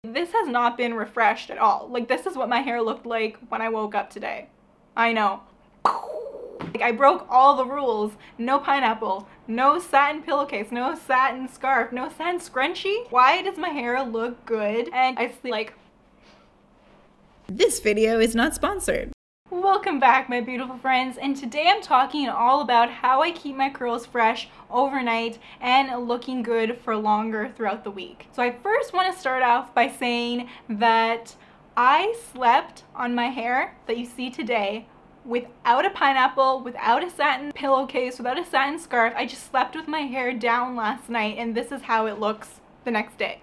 This has not been refreshed at all. Like, this is what my hair looked like when I woke up today. I know. Like, I broke all the rules. No pineapple, no satin pillowcase, no satin scarf, no satin scrunchie. Why does my hair look good and I sleep like... This video is not sponsored. Welcome back, my beautiful friends, and today I'm talking all about how I keep my curls fresh overnight and looking good for longer throughout the week. So I first want to start off by saying that I slept on my hair that you see today without a pineapple, without a satin pillowcase, without a satin scarf. I just slept with my hair down last night, and this is how it looks the next day.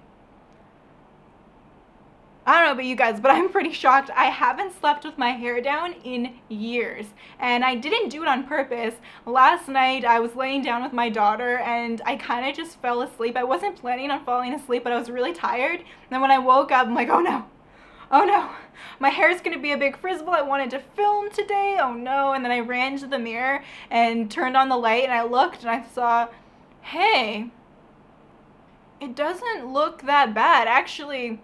I don't know about you guys, but I'm pretty shocked. I haven't slept with my hair down in years, and I didn't do it on purpose. Last night I was laying down with my daughter and I kind of just fell asleep. I wasn't planning on falling asleep, but I was really tired. And then when I woke up, I'm like, oh no, my hair's gonna be a big frizzle. I wanted to film today, oh no. And then I ran to the mirror and turned on the light and I looked and I saw, hey, it doesn't look that bad. Actually,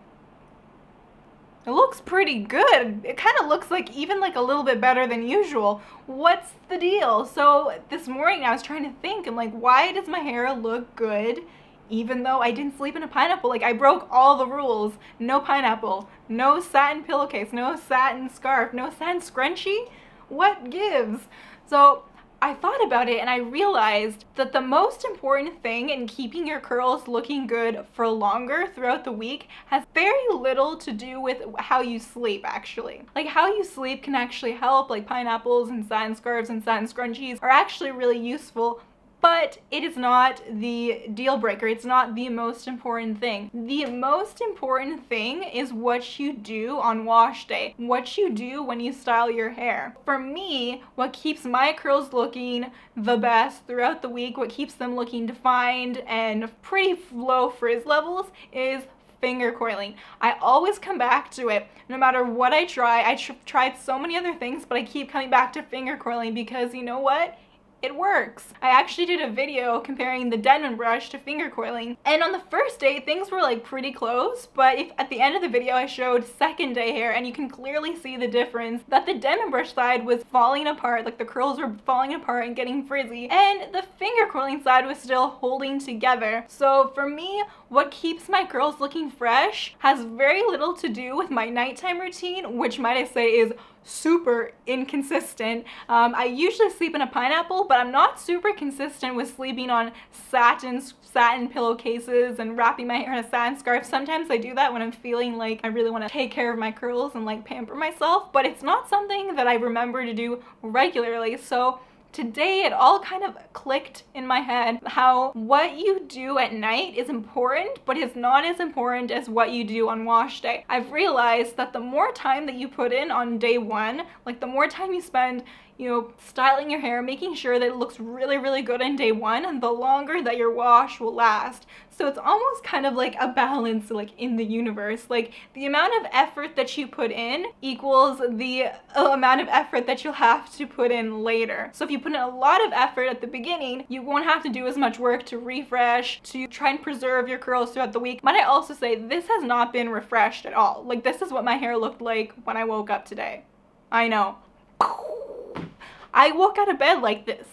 it looks pretty good. It kind of looks like even like a little bit better than usual. What's the deal? So this morning I was trying to think, I'm like, why does my hair look good even though I didn't sleep in a pineapple? Like, I broke all the rules. No pineapple, no satin pillowcase, no satin scarf, no satin scrunchie. What gives? So I thought about it and I realized that the most important thing in keeping your curls looking good for longer throughout the week has very little to do with how you sleep, actually. Like, how you sleep can actually help. Like, pineapples and satin scarves and satin scrunchies are actually really useful, but it is not the deal breaker. It's not the most important thing. The most important thing is what you do on wash day, what you do when you style your hair. For me, what keeps my curls looking the best throughout the week, what keeps them looking defined and pretty low frizz levels, is finger coiling. I always come back to it no matter what I try. I tried so many other things, but I keep coming back to finger coiling because you know what? It works. I actually did a video comparing the Denman brush to finger coiling, and on the first day things were like pretty close, but if at the end of the video I showed second day hair, and you can clearly see the difference that the Denman brush side was falling apart, like the curls were falling apart and getting frizzy, and the finger coiling side was still holding together. So for me, what keeps my curls looking fresh has very little to do with my nighttime routine, which might I say is super inconsistent. I usually sleep in a pineapple, but I'm not super consistent with sleeping on satin pillowcases and wrapping my hair in a satin scarf. Sometimes I do that when I'm feeling like I really want to take care of my curls and like pamper myself, but it's not something that I remember to do regularly. So today it all kind of clicked in my head how what you do at night is important, but is not as important as what you do on wash day. I've realized that the more time that you put in on day one, like the more time you spend, you know, styling your hair, making sure that it looks really, really good on day one, and the longer that your wash will last. So it's almost kind of like a balance, like in the universe. Like, the amount of effort that you put in equals the amount of effort that you'll have to put in later. So if you put in a lot of effort at the beginning, you won't have to do as much work to refresh, to try and preserve your curls throughout the week. But I also say this has not been refreshed at all. Like, this is what my hair looked like when I woke up today. I know. I woke out of bed like this.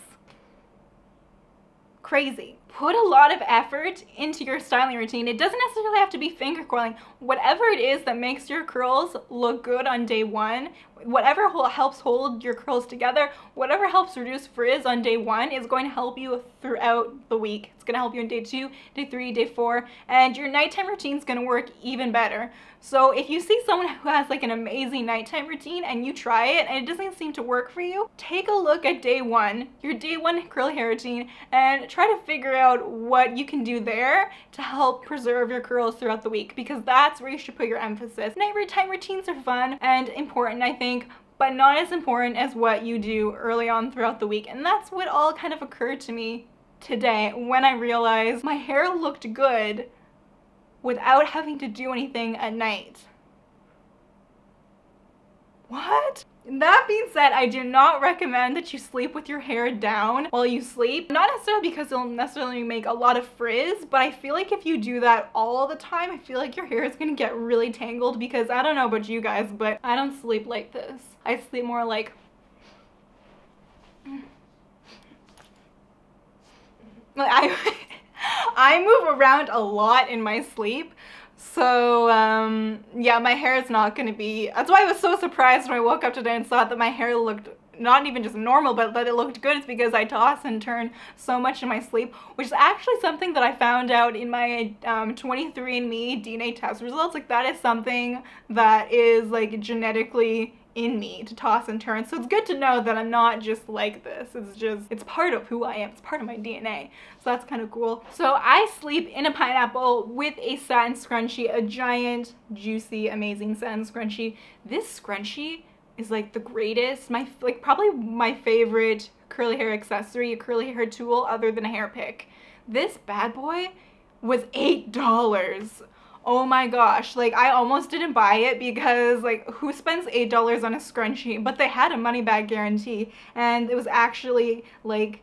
Crazy. Put a lot of effort into your styling routine. It doesn't necessarily have to be finger coiling. Whatever it is that makes your curls look good on day one, whatever helps hold your curls together, whatever helps reduce frizz on day one is going to help you throughout the week. It's going to help you on day 2, day 3, day 4, and your nighttime routine is going to work even better. So if you see someone who has like an amazing nighttime routine and you try it and it doesn't seem to work for you, take a look at day one, your day one curl hair routine, and try to figure out what you can do there to help preserve your curls throughout the week, because that's where you should put your emphasis. Nighttime routines are fun and important, I think, but not as important as what you do early on throughout the week. And that's what all kind of occurred to me today when I realized my hair looked good without having to do anything at night. What? That being said, I do not recommend that you sleep with your hair down while you sleep. Not necessarily because it'll necessarily make a lot of frizz, but I feel like if you do that all the time, I feel like your hair is gonna get really tangled because I don't know about you guys, but I don't sleep like this. I sleep more like... I move around a lot in my sleep. So, yeah, my hair is not going to be... That's why I was so surprised when I woke up today and saw that my hair looked not even just normal, but that it looked good. It's because I toss and turn so much in my sleep, which is actually something that I found out in my 23andMe DNA test results. Like, that is something that is, like, genetically in me to toss and turn. So it's good to know that I'm not just like this. It's part of who I am. It's part of my DNA. So that's kind of cool. So I sleep in a pineapple with a satin scrunchie, a giant, juicy, amazing satin scrunchie. This scrunchie is like the greatest, probably my favorite curly hair accessory, a curly hair tool other than a hair pick. This bad boy was $8. Oh my gosh, like I almost didn't buy it because like who spends $8 on a scrunchie? But they had a money back guarantee and it was actually like,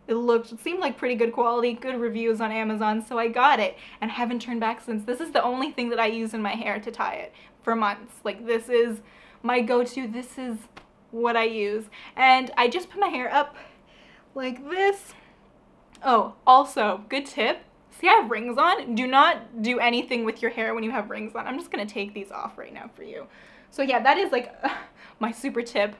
it seemed like pretty good quality, good reviews on Amazon, so I got it and haven't turned back since. This is the only thing that I use in my hair to tie it for months. Like this is my go-to, this is what I use. And I just put my hair up like this. Oh, also, good tip. See, I have rings on. Do not do anything with your hair when you have rings on. I'm just gonna take these off right now for you. So yeah, that is like my super tip.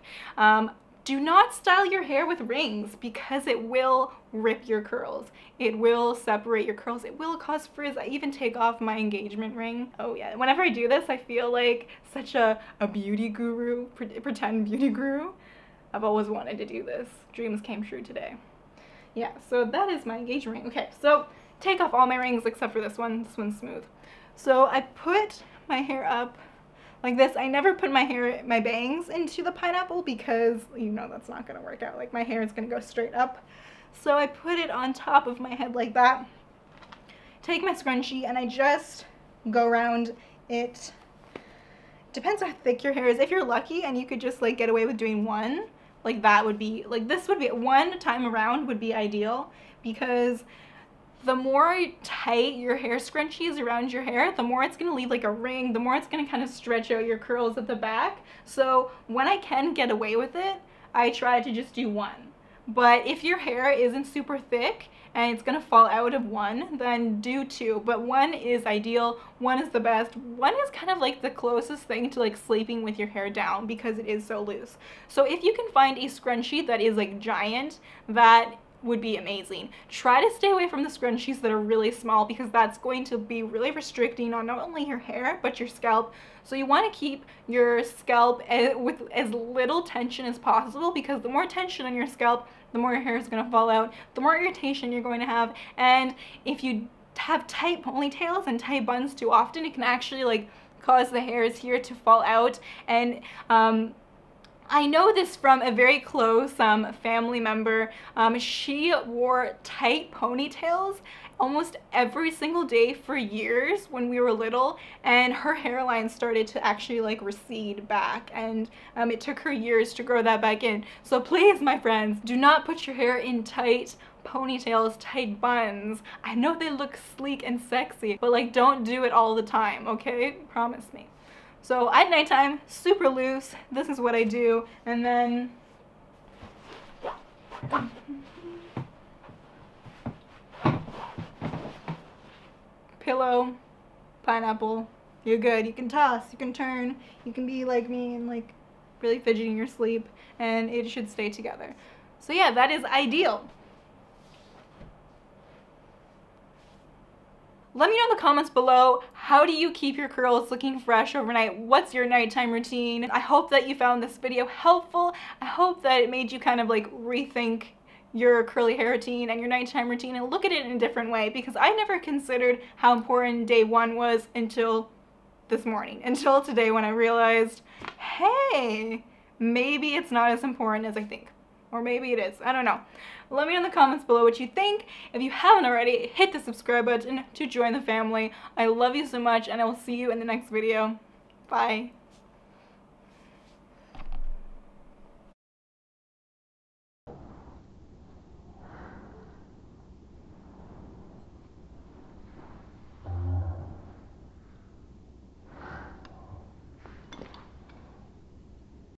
Do not style your hair with rings because it will rip your curls. It will separate your curls. It will cause frizz. I even take off my engagement ring. Oh yeah, whenever I do this, I feel like such a beauty guru, pretend beauty guru. I've always wanted to do this. Dreams came true today. Yeah, so that is my engagement ring. Okay, so take off all my rings except for this one. This one's smooth. So I put my hair up like this. I never put my bangs into the pineapple because you know that's not gonna work out. Like my hair is gonna go straight up. So I put it on top of my head like that. Take my scrunchie and I just go around it. Depends how thick your hair is. If you're lucky and you could just like get away with doing one, like that would be, like this would be, one time around would be ideal because the more tight your hair scrunchie is around your hair, the more it's going to leave like a ring, the more it's going to kind of stretch out your curls at the back. So when I can get away with it, I try to just do one. But if your hair isn't super thick and it's going to fall out of one, then do two. But one is ideal, one is the best. One is kind of like the closest thing to like sleeping with your hair down because it is so loose. So if you can find a scrunchie that is like giant, that would be amazing. Try to stay away from the scrunchies that are really small because that's going to be really restricting on not only your hair but your scalp. So you want to keep your scalp with as little tension as possible because the more tension on your scalp, the more your hair is going to fall out, the more irritation you're going to have. And if you have tight ponytails and tight buns too often, it can actually like cause the hairs here to fall out. And I know this from a very close family member. She wore tight ponytails almost every single day for years when we were little, and her hairline started to actually like recede back, and it took her years to grow that back in. So please, my friends, do not put your hair in tight ponytails, tight buns. I know they look sleek and sexy, but like don't do it all the time, okay? Promise me. So at nighttime, super loose, this is what I do, and then pillow, pineapple, you're good. You can toss, you can turn, you can be like me and like really fidget in your sleep, and it should stay together. So yeah, that is ideal. Let me know in the comments below, how do you keep your curls looking fresh overnight? What's your nighttime routine? I hope that you found this video helpful. I hope that it made you kind of like rethink your curly hair routine and your nighttime routine and look at it in a different way, because I never considered how important day one was until this morning, until today when I realized, hey, maybe it's not as important as I think. Or maybe it is. I don't know. Let me know in the comments below what you think. If you haven't already, hit the subscribe button to join the family. I love you so much, and I will see you in the next video. Bye.